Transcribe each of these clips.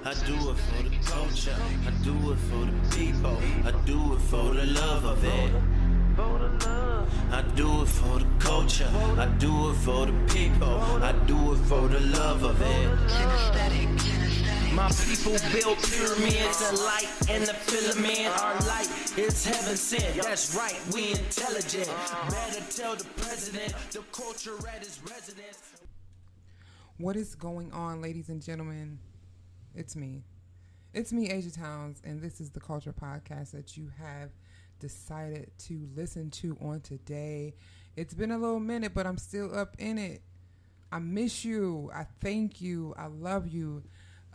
I do it for the culture. I do it for the people. I do it for the love of it. I do it for the culture. I do it for the people. I do it for the love of it. My people built pyramids, the light and the filament. Our light is heaven sent. That's right, we intelligent. Better tell the president the culture at his residence. What is going on, ladies and gentlemen? It's me. It's me, Asia Towns, and this is the Culture Podcast that you have decided to listen to on today. It's been a little minute, but I'm still up in it. I miss you. I thank you. I love you.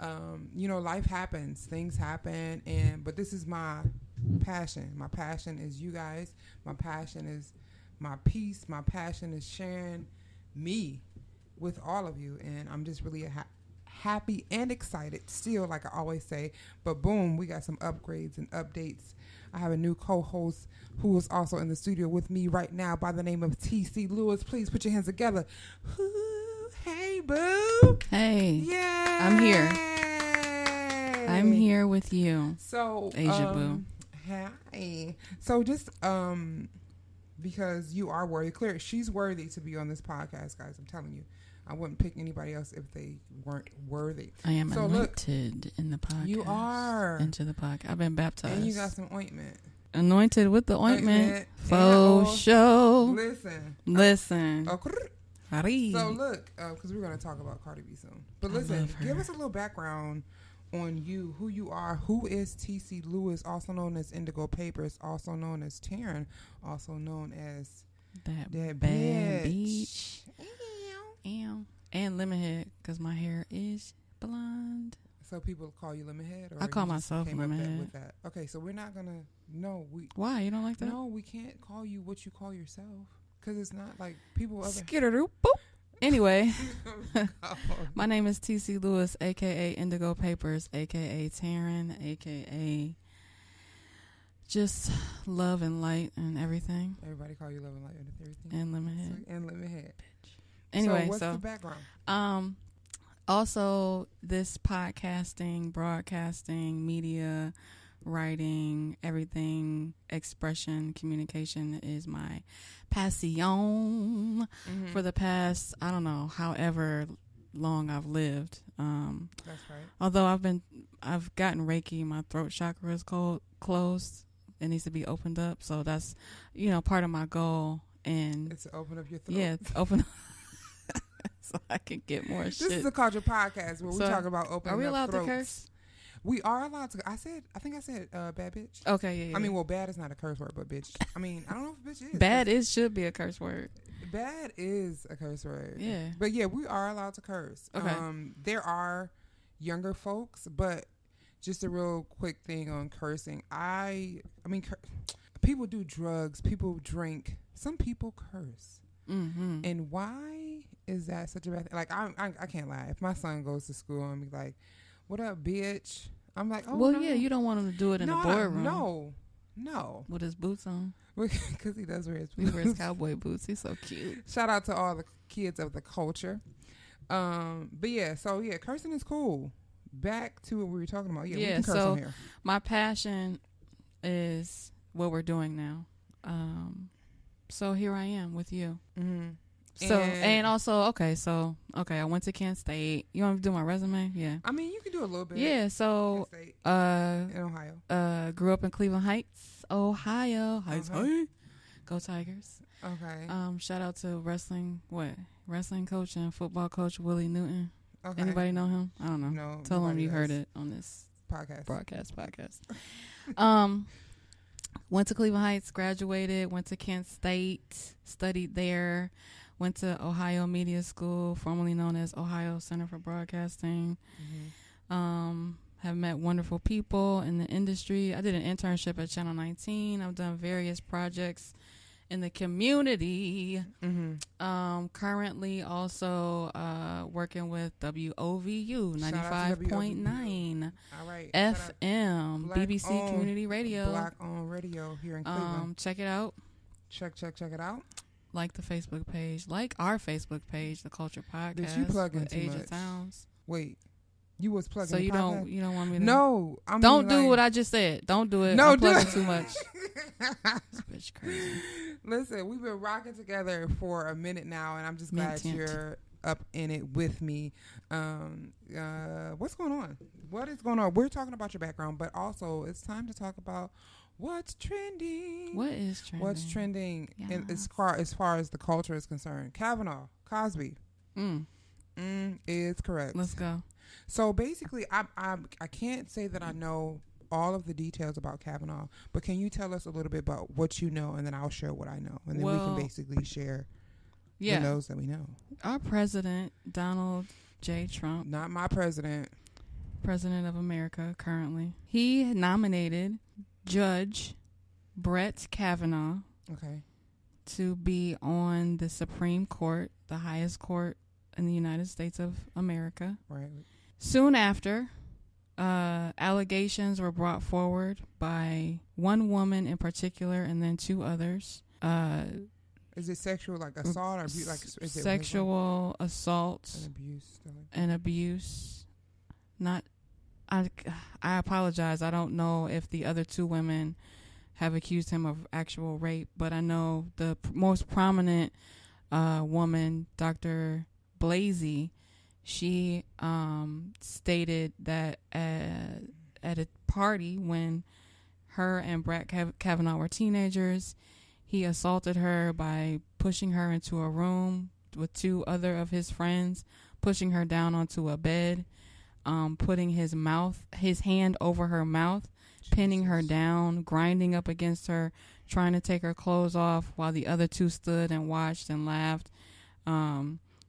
Life happens. Things happen, but this is my passion. My passion is you guys. My passion is my peace. My passion is sharing me with all of you, and I'm just really happy and excited still, like I always say. But boom, we got some upgrades and updates. I have a new co-host who is also in the studio with me right now by the name of TC Lewis. Please put your hands together. Ooh, hey, boo. Hey. Yeah. I'm here. I'm here with you. So, Asia boo. Hi. So just because you are worthy, clear, she's worthy to be on this podcast, guys. I'm telling you. I wouldn't pick anybody else if they weren't worthy. I am anointed in the podcast. You are. Into the podcast. I've been baptized. And you got some ointment. Anointed with the ointment. Faux show. Listen. Okay. So look, because we're going to talk about Cardi B soon. But listen, give us a little background on you, who you are. Who is TC Lewis, also known as Indigo Papers, also known as Taryn, also known as that bad bitch. And Lemonhead, because my hair is blonde. So people call you Lemonhead? Or I call myself Lemonhead. With that? Okay, so we're not going to... No, Why? You don't like that? No, we can't call you what you call yourself. Because it's not like people... Skitteroo, boop. Anyway, my name is TC Lewis, a.k.a. Indigo Papers, a.k.a. Taryn, a.k.a. just love and light and everything. Everybody call you love and light and everything. And Lemonhead. And Lemonhead. Anyway, so what's the background? Also, this podcasting, broadcasting, media, writing, everything, expression, communication is my passion for the past, I don't know, however long I've lived. That's right. Although I've gotten Reiki, my throat chakra is closed. It needs to be opened up. So that's, part of my goal. And it's to open up your throat. Yeah, it's open up. So I can get more shit. This is a Culture Podcast where we talk about opening up throats. Are we allowed to curse? We are allowed to. I think I said bad bitch. Okay, yeah. I mean, well, bad is not a curse word, but bitch. I mean, I don't know if bitch is. Bad should be a curse word. Bad is a curse word. Yeah. But yeah, we are allowed to curse. Okay. There are younger folks, but just a real quick thing on cursing. I mean, people do drugs. People drink. Some people curse. Mm-hmm. And why is that such a bad thing? Like, I can't lie. If my son goes to school and be like, "What up, bitch?" I'm like, "Oh, well, no." Yeah, you don't want him to do it in the boardroom. No. With his boots on. Because he does wear his boots. He wears cowboy boots. He's so cute. Shout out to all the kids of the culture. But yeah, so yeah, cursing is cool. Back to what we were talking about. Yeah, we can curse on here. My passion is what we're doing now. So here I am with you. Mm-hmm. So and also I went to Kent State. You want to do my resume? Yeah. I mean, you can do a little bit. Yeah. So Kent State, in Ohio. Grew up in Cleveland Heights, Ohio. Go Tigers. Okay. Shout out to wrestling coach and football coach Willie Newton. Okay. Anybody know him? I don't know. No. Tell him you heard it on this podcast. Went to Cleveland Heights, graduated, went to Kent State, studied there, went to Ohio Media School, formerly known as Ohio Center for Broadcasting. Mm-hmm. Have met wonderful people in the industry. I did an internship at Channel 19. I've done various projects in the community. Mm-hmm. Currently also working with WOVU 95.9 FM, BBC Community Radio. Black-owned radio here in Cleveland. Check it out. Check it out. Like the Facebook page. Like our Facebook page, The Culture Podcast. Did you plug in too Asia much? Towns. Wait. You was plugging. So the you podcast? don't want me to? No, I mean, Don't do like, what I just said. Don't do it. No, I'm do plugging it. too much. This bitch crazy. Listen, we've been rocking together for a minute now, and I'm just glad you're up in it with me. What's going on? What is going on? We're talking about your background, but also it's time to talk about what's trending. What is trending? What's trending Yes. as far as the culture is concerned? Kavanaugh, Cosby. Is correct. Let's go. So basically, I can't say that I know all of the details about Kavanaugh, but can you tell us a little bit about what you know, and then I'll share what I know, and then we can basically share the those that we know. Our president, Donald J. Trump, Not my president. President of America currently, he nominated Judge Brett Kavanaugh Okay. to be on the Supreme Court, the highest court in the United States of America. Right. Soon after, allegations were brought forward by one woman in particular and then two others. Is it sexual, like assault, or abuse? Like is Sexual assault and abuse? and abuse. Not, I apologize. I don't know if the other two women have accused him of actual rape, but I know the most prominent woman, Dr. Blasey, she stated that at a party when her and Brett Kavanaugh were teenagers, he assaulted her by pushing her into a room with two other of his friends, pushing her down onto a bed, putting his hand over her mouth, pinning her down, grinding up against her, trying to take her clothes off while the other two stood and watched and laughed.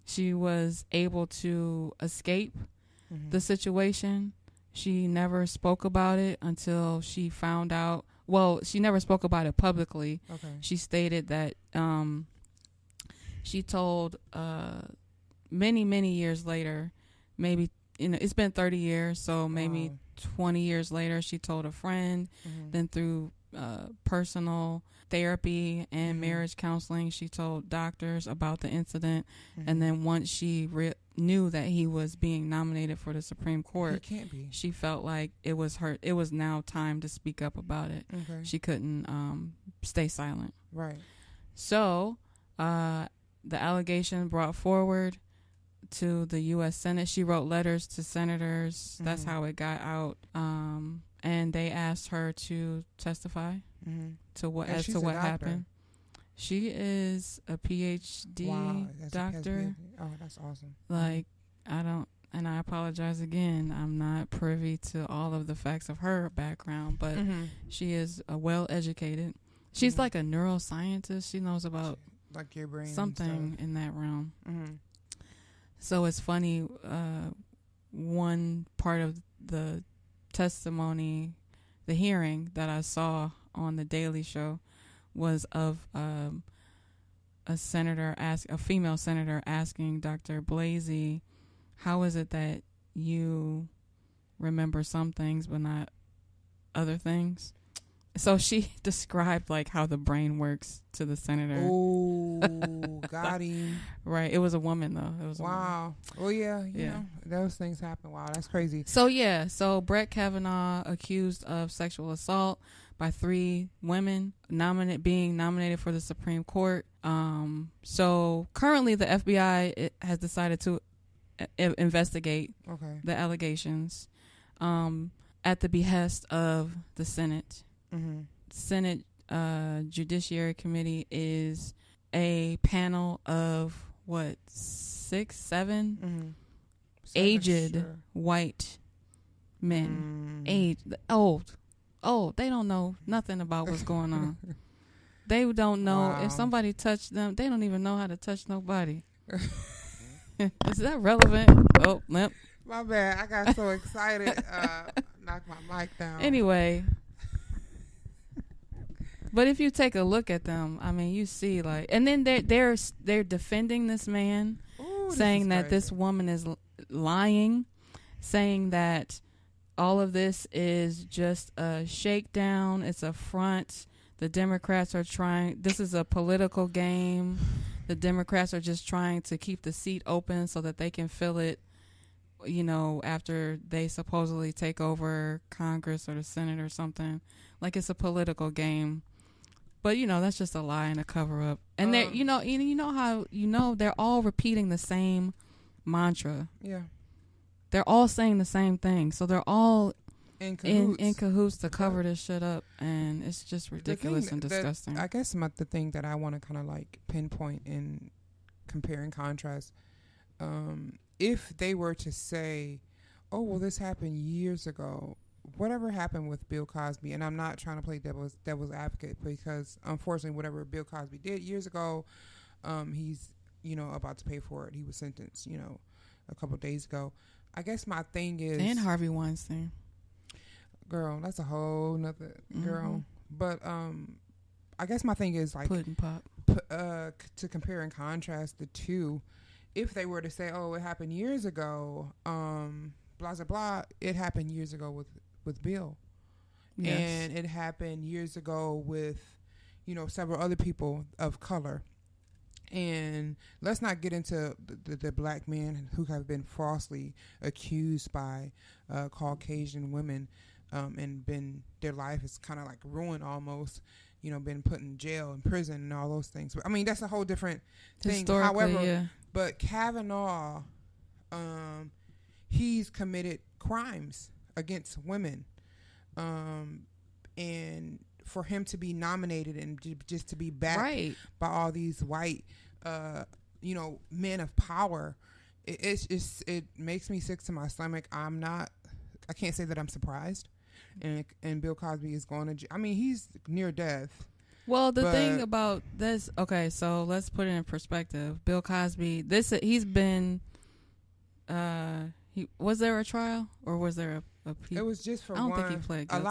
She was able to escape the situation. She never spoke about it until she found out. Well, she never spoke about it publicly. Okay. She stated that she told many, many years later, maybe, it's been 30 years, so maybe 20 years later, she told a friend. Then through personal therapy and marriage counseling, she told doctors about the incident. And then once she knew that he was being nominated for the Supreme Court, He can't be. she felt like it was now time to speak up about it. Okay. She couldn't stay silent. Right. So the allegation brought forward to the U.S. Senate. She wrote letters to senators. That's how it got out. And they asked her to testify to what happened. She is a PhD doctor. Oh, that's awesome. Like, and I apologize again. I'm not privy to all of the facts of her background, but she is well educated. She's like a neuroscientist. She knows about like your brain, something in that realm. So it's funny. One part of the testimony, the hearing that I saw on the Daily Show, was of a female senator asking Dr. Blasey, how is it that you remember some things but not other things? So she described like how the brain works to the senator. Oh, got him. Right. It was a woman though. It was wow. Well, yeah, you know, those things happen. Wow, that's crazy. So Brett Kavanaugh accused of sexual assault by 3 women being nominated for the Supreme Court. So currently the FBI has decided to investigate the allegations at the behest of the Senate. Senate Judiciary Committee is a panel of 7 aged white men. Old. They don't know nothing about what's going on. They don't know if somebody touched them. They don't even know how to touch nobody. Is that relevant? Oh, limp. My bad. I got so excited. Knocked my mic down. Anyway. But if you take a look at them, I mean, you see like, and then they're defending this man, saying that this woman is lying, saying that all of this is just a shakedown. It's a front. The Democrats are trying. This is a political game. The Democrats are just trying to keep the seat open so that they can fill it you know, after they supposedly take over Congress or the Senate or something. Like it's a political game. But, you know, that's just a lie and a cover up. And they, you know how, they're all repeating the same mantra. Yeah. They're all saying the same thing. So they're all in cahoots to cover this shit up. And it's just ridiculous and disgusting. I guess the thing that I want to kind of like pinpoint in compare and contrast, if they were to say, oh, well, this happened years ago, whatever happened with Bill Cosby, and I'm not trying to play devil's advocate, because unfortunately whatever Bill Cosby did years ago, he's, about to pay for it. He was sentenced, a couple of days ago. I guess my thing is... And Harvey Weinstein. Girl, that's a whole nother... Girl. But I guess my thing is like... Pudding pop. To compare and contrast the two, if they were to say, oh, it happened years ago, blah, blah, blah, it happened years ago with Bill. Yes. And it happened years ago with, several other people of color. And let's not get into the black men who have been falsely accused by Caucasian women, and their life is kind of like ruined almost, been put in jail and prison and all those things. I mean, that's a whole different thing. However, but Kavanaugh, he's committed crimes against women. And for him to be nominated and just to be backed by all these white, men of power, it makes me sick to my stomach. I can't say that I'm surprised. And Bill Cosby is going to jail. I mean, he's near death. Well, the thing about this, okay, so let's put it in perspective. Bill Cosby, he's been, was there a trial or was there a it was just for one. I don't think he pled guilty.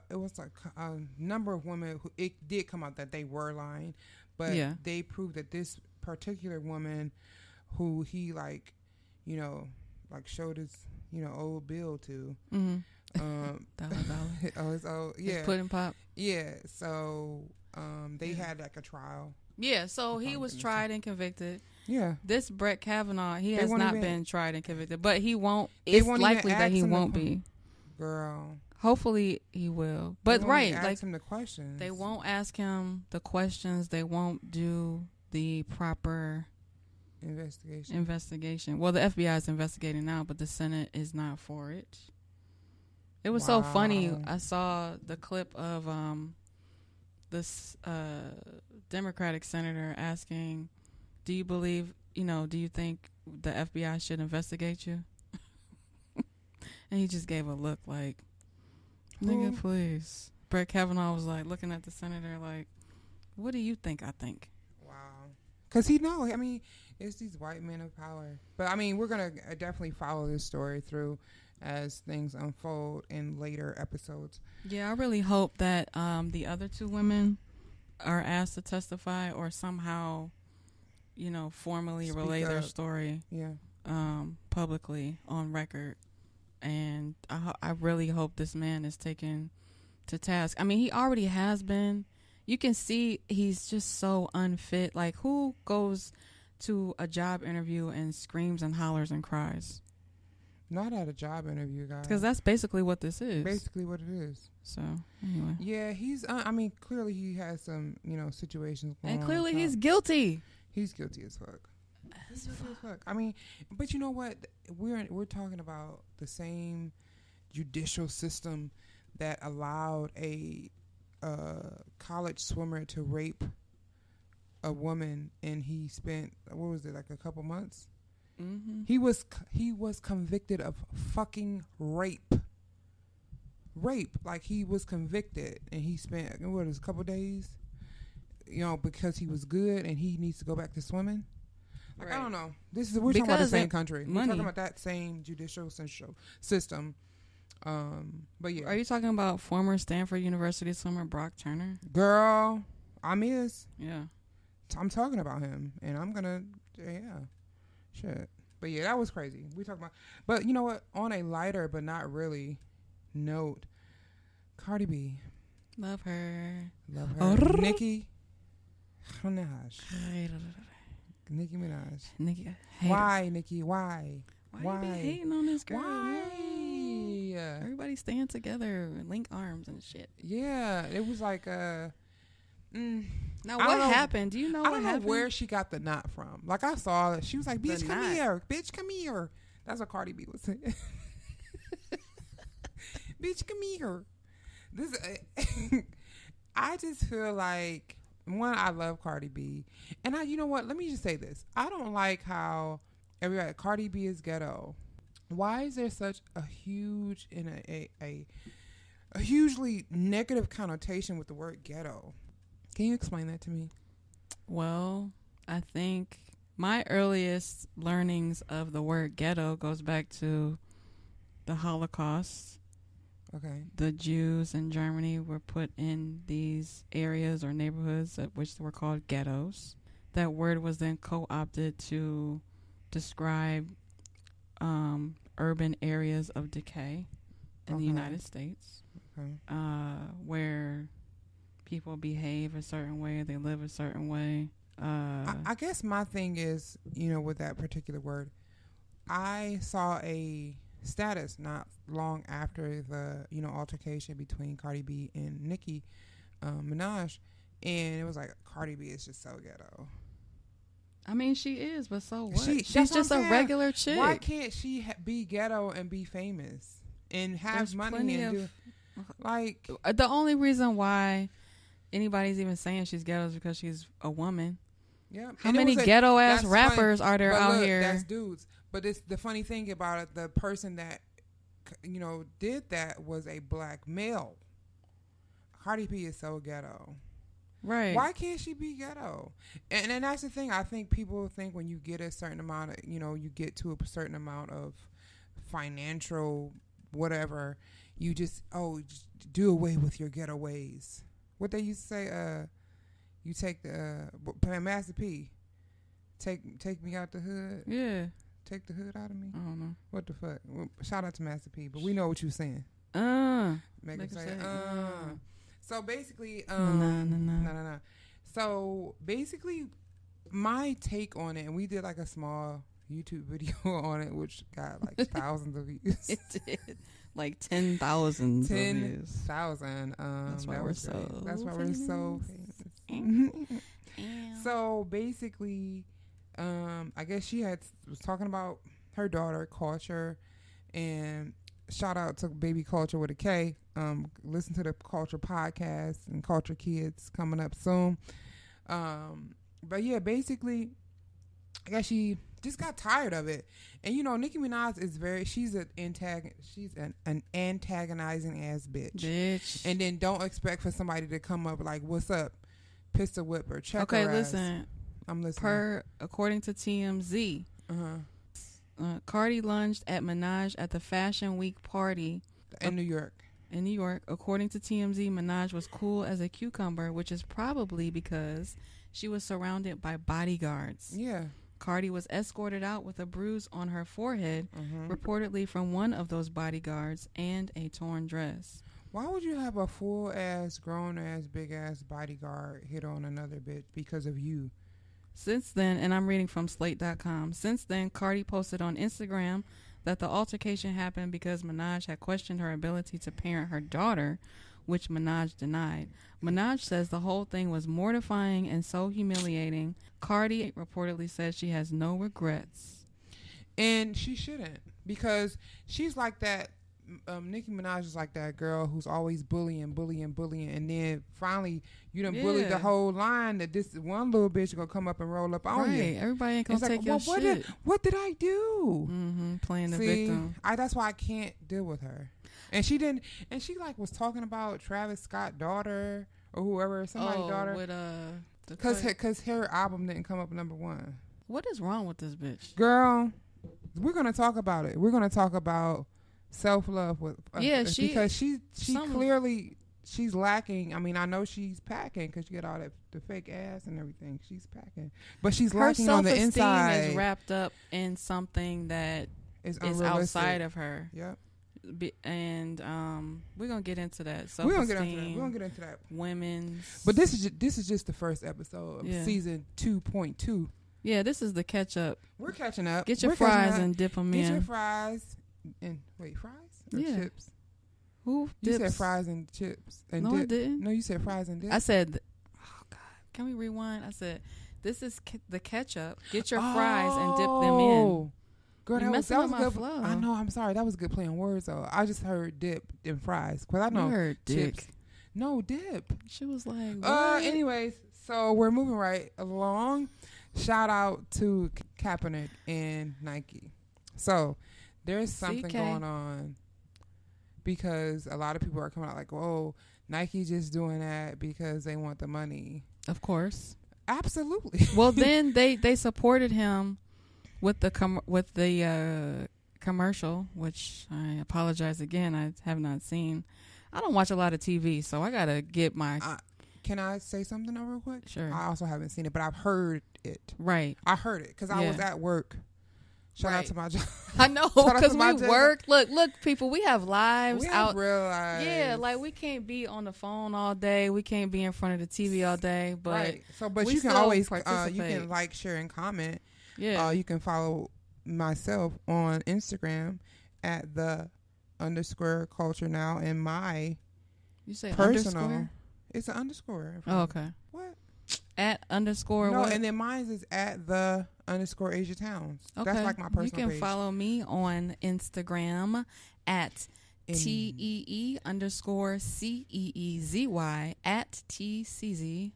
It was like a number of women who it did come out that they were lying, but they proved that this particular woman who he showed his, old bill to, dollar. His pudding pop. Yeah. So, they had like a trial. Yeah. So he was tried and convicted. Yeah. This Brett Kavanaugh, he has not been tried and convicted, but he won't. It's likely that he won't be. Girl. Hopefully he will. But ask him the questions. They won't ask him the questions. They won't do the proper investigation. Well, the FBI is investigating now, but the Senate is not for it. It was so funny. I saw the clip of this Democratic senator asking, do you believe, do you think the FBI should investigate you? And he just gave a look like, nigga, please. Brett Kavanaugh was like looking at the senator like, what do you think I think? Wow. Because it's these white men of power. But, we're going to definitely follow this story through as things unfold in later episodes. Yeah, I really hope that the other two women are asked to testify or somehow, formally relay their story publicly on record. And I really hope this man is taken to task. He already has been. You can see he's just so unfit. Like, who goes to a job interview and screams and hollers and cries? Not at a job interview, guys. Because that's basically what this is. Basically what it is. So, anyway. Yeah, he's, clearly he has some, situations going on. And clearly he's guilty. He's guilty as fuck. But you know what? We're talking about the same judicial system that allowed a college swimmer to rape a woman, and he spent, what was it, like a couple months? Mm-hmm. He was convicted of fucking rape. Like, he was convicted, and he spent a couple days, because he was good, and he needs to go back to swimming. Like, right. I don't know. We're talking about the same country. We're talking about that same judicial system. But yeah. Are you talking about former Stanford University swimmer Brock Turner? Girl, Yeah. I'm talking about him, and I'm gonna, shit. But yeah, that was crazy. We talking about, but you know what? On a lighter, but not really note, Cardi B. Love her. Nicki Minaj. Nicki Minaj. Nicki. Why, Nicki? Why? Why you be hating on this girl? Why? Everybody stand together and link arms and shit. Yeah, it was like Now what happened? Do you know what happened? I don't know where she got the knot from. Like I saw it. She was like, bitch, come here. Bitch, come here. That's what Cardi B was saying. Bitch, come here. This, I just feel like, one, I love Cardi B. And you know what? Let me just say this. I don't like how everybody, Cardi B is ghetto. Why is there such a huge and a hugely negative connotation with the word ghetto? Can you explain that to me? Well, I think my earliest learnings of the word ghetto goes back to the Holocaust. Okay. The Jews in Germany were put in these areas or neighborhoods which were called ghettos. That word was then co-opted to describe urban areas of decay in the United States, where people behave a certain way, they live a certain way. I guess my thing is, with that particular word, I saw a status not long after the, altercation between Cardi B and Nicki Minaj, and it was like, Cardi B is just so ghetto. I mean, she is, but so what? She's just a regular chick. Why can't she be ghetto and be famous and have money and do like? The only reason why anybody's even saying she's ghetto is because she's a woman. Yeah. How many ghetto ass rappers funny, are there out here? That's dudes. But it's the funny thing about it. The person that did that was a black male. Cardi B is so ghetto. Right. Why can't she be ghetto? And that's the thing. I think people think when you get a certain amount of, you get to a certain amount of financial whatever, you just do away with your ghetto ways. What they used to say, you take the Master P, take me out the hood. Yeah. Take the hood out of me. I don't know. What the fuck? Well, shout out to Master P, but we know what you're saying. Make it say. So basically, no. So basically, my take on it, and we did like a small YouTube video on it, which got like thousands of views. It did, like 10,000 views. 10,000. That's why we're so. That's why we're so famous. So basically, I guess she was talking about her daughter, Culture, and shout out to Baby Culture with a K. Listen to the Culture podcast and Culture Kids coming up soon. But yeah, basically, I guess she just got tired of it. And Nicki Minaj is she's an antagonizing ass bitch. And then don't expect for somebody to come up like, what's up? Pistol whip her, check her ass. Okay, listen. I'm listening. According to TMZ, Cardi lunged at Minaj at the Fashion Week party in New York. According to TMZ, Minaj was cool as a cucumber, which is probably because she was surrounded by bodyguards. Yeah. Cardi was escorted out with a bruise on her forehead, reportedly from one of those bodyguards, and a torn dress. Why would you have a full-ass, grown-ass, big-ass bodyguard hit on another bitch because of you? Since then, and I'm reading from Slate.com, since then, Cardi posted on Instagram that the altercation happened because Minaj had questioned her ability to parent her daughter, which Minaj denied. Minaj says the whole thing was mortifying and so humiliating. Cardi reportedly says she has no regrets. And she shouldn't, because she's like that. Nicki Minaj is like that girl who's always bullying, and then finally you done bullied the whole line that this one little bitch gonna come up and roll up on you. Everybody ain't gonna take your shit. What did I do? Playing the victim. That's why I can't deal with her. And she didn't. And she like was talking about Travis Scott's daughter or whoever, somebody's daughter. Because her album didn't come up number 1. What is wrong with this bitch, girl? We're gonna talk about it. We're gonna talk about self-love with because she clearly she's lacking. I mean, I know she's packing because she got all the fake ass and everything. She's packing, but she's lacking on the inside. Her self-esteem is wrapped up in something that is outside of her. Yep. And we're gonna get into that. We're gonna get into that. Women's. But this is just the first episode of season 2.2 Yeah, this is the catch-up. We're catching up. Get your fries and dip them in. Get your fries and fries or chips? Who You dips? said fries and chips and No, dip. I didn't. No, you said fries and dip. I said, oh God, can we rewind? I said, this is the ketchup. Get your fries and dip them in. Girl, you that was my good. flow. I know. I'm sorry. That was good playing words though. I just heard dip and fries because I know you heard chips. dick. No dip. She was like, what? Anyways, so we're moving right along. Shout out to Kaepernick and Nike. So there's something going on because a lot of people are coming out like, "Whoa, Nike just doing that because they want the money." Of course, absolutely. Well, then they supported him with the commercial, which I apologize again. I have not seen. I don't watch a lot of TV, so I gotta get my. Can I say something though, real quick? Sure. I also haven't seen it, but I've heard it. Right. I heard it because I was at work. Shout out to my job. I know, because we work. Look, people, we have lives out. Real lives. Yeah, like we can't be on the phone all day. We can't be in front of the TV all day. But right. So, but you can always you can like, share, and comment. Yeah. You can follow myself on Instagram at _culture now, and my you say personal. Underscore? It's an underscore. Oh, okay. What? At underscore. No, what? and then mine is at _Aisia Towns. Okay. That's like my personal page. You can follow me on Instagram at TEE _CEEZY at TCZ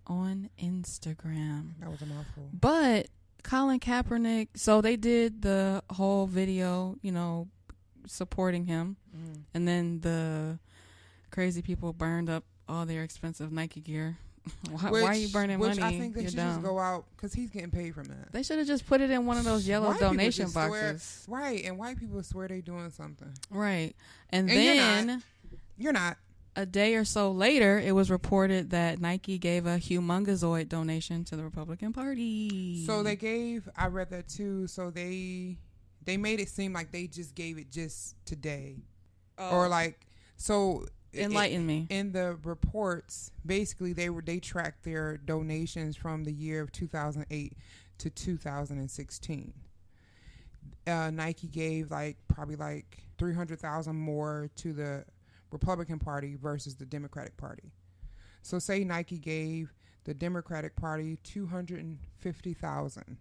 on Instagram. That was a mouthful. But Colin Kaepernick, so they did the whole video, supporting him. And then the crazy people burned up all their expensive Nike gear. Why are you burning money? I think they should just go out because he's getting paid from that. They should have just put it in one of those yellow donation boxes. Right, and white people swear they're doing something. Right. And then you're not. A day or so later, it was reported that Nike gave a humongozoid donation to the Republican Party. So they gave, I read that too, so they made it seem like they just gave it just today. Or like, so... Enlighten me. In the reports, basically they tracked their donations from the year of 2008 to 2016. Nike gave probably 300,000 more to the Republican Party versus the Democratic Party. So say Nike gave the Democratic Party 250,000.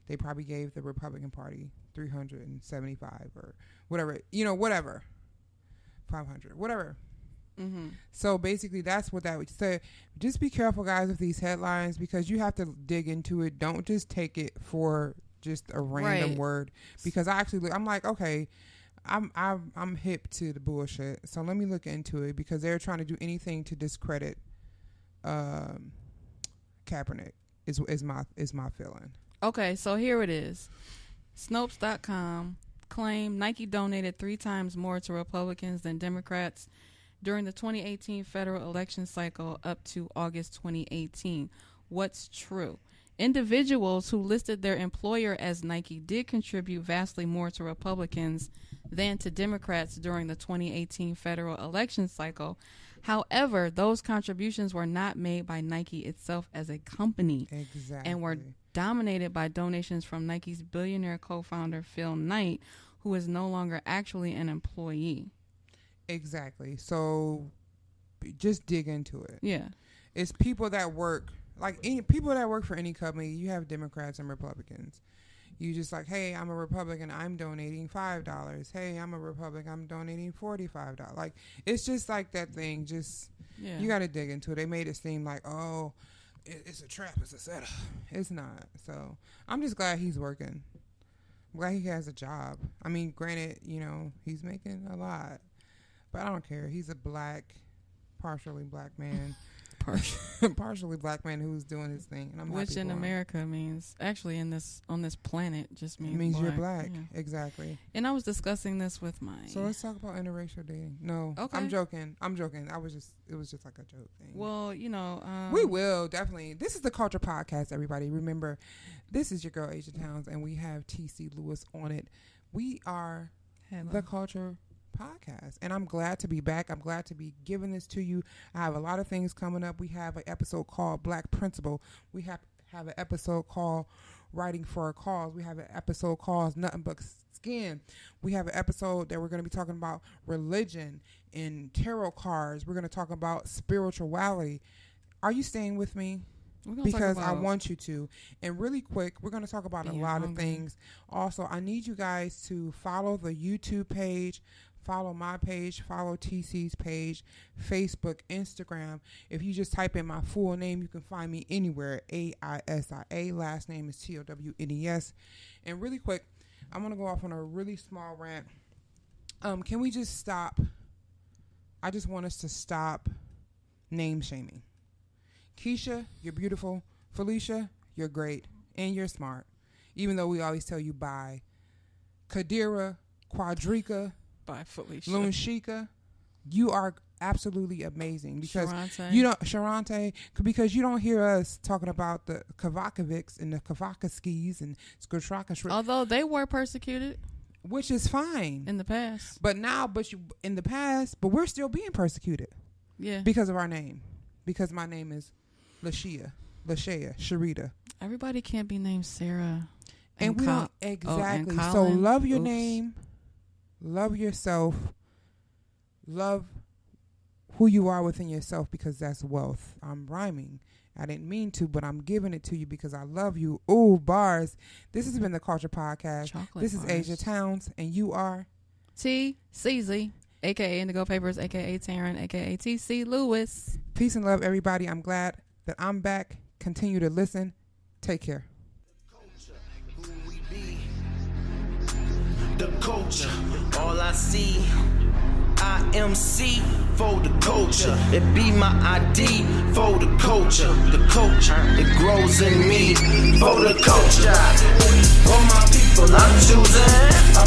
They probably gave the Republican Party 375 or whatever, whatever. 500, whatever. Mm-hmm. So basically that's what that would say. Just be careful, guys, with these headlines because you have to dig into it. Don't just take it for just a random word, because I'm like, okay, I'm hip to the bullshit, so let me look into it, because they're trying to do anything to discredit Kaepernick is my feeling. Okay, so here it is. Snopes.com claim Nike donated 3 times more to Republicans than Democrats during the 2018 federal election cycle up to August 2018. What's true? Individuals who listed their employer as Nike did contribute vastly more to Republicans than to Democrats during the 2018 federal election cycle. However, those contributions were not made by Nike itself as a company. Exactly. And were dominated by donations from Nike's billionaire co-founder Phil Knight, who is no longer actually an employee. Exactly. So just dig into it. Yeah. It's people that work, people that work for any company. You have Democrats and Republicans. You just hey, I'm a Republican, I'm donating $5. Hey, I'm a Republican, I'm donating $45. It's just that thing. Just, you got to dig into it. They made it seem like, oh, it's a trap, it's a setup. It's not. So I'm just glad he's working. I'm glad he has a job. I mean, granted, he's making a lot. But I don't care. He's a partially black man. Partially black man who's doing his thing. And I'm Which in America means, actually on this planet, just means you're black. Yeah. Exactly. And I was discussing this with my... So let's talk about interracial dating. No. Okay. I'm joking. It was just like a joke thing. Well, we will, definitely. This is the Culture Podcast, everybody. Remember, this is your girl, Aisia Towns, and we have T.C. Lewis on it. We are the Culture Podcast, and I'm glad to be back. I'm glad to be giving this to you. I have a lot of things coming up. We have an episode called Black Principle. We have have an episode called Writing for a Cause. We have an episode called Nothing But Skin. We have an episode that we're going to be talking about religion and tarot cards. We're going to talk about spirituality. Are you staying with me? Because I want you to. And really quick, we're going to talk about a lot of things. Also, I need you guys to follow the YouTube page, follow my page, follow TC's page, Facebook, Instagram. If you just type in my full name, you can find me anywhere. Aisia. Last name is TOWNES. And really quick, I'm going to go off on a really small rant. Can we just stop? I just want us to stop name shaming. Keisha, you're beautiful. Felicia, you're great. And you're smart. Even though we always tell you bye. Kadira, Quadrika, bye Felicia. Lunshika, you are absolutely amazing. Because Sharante. you don't, Sharante, because you don't hear us talking about the Kavakovics and the Kavakaskis and Skotraka. Although they were persecuted. Which is fine. In the past. But we're still being persecuted. Yeah. Because of our name. Because my name is Lashea, Sharita. Everybody can't be named Sarah. And we don't, exactly. So love your name, love yourself, love who you are within yourself, because that's wealth. I'm rhyming. I didn't mean to, but I'm giving it to you because I love you. Ooh, bars. This has been the Culture Podcast. Chocolate this bars. is Asia Towns, and you are TCZ, aka Indigo Papers, aka Taryn, aka TC Lewis. Peace and love, everybody. I'm glad that I'm back. Continue to listen. Take care. The culture, all I see, IMC for the culture. It be my ID for the culture. The culture, it grows in me for the culture. For my people, I'm choosing. I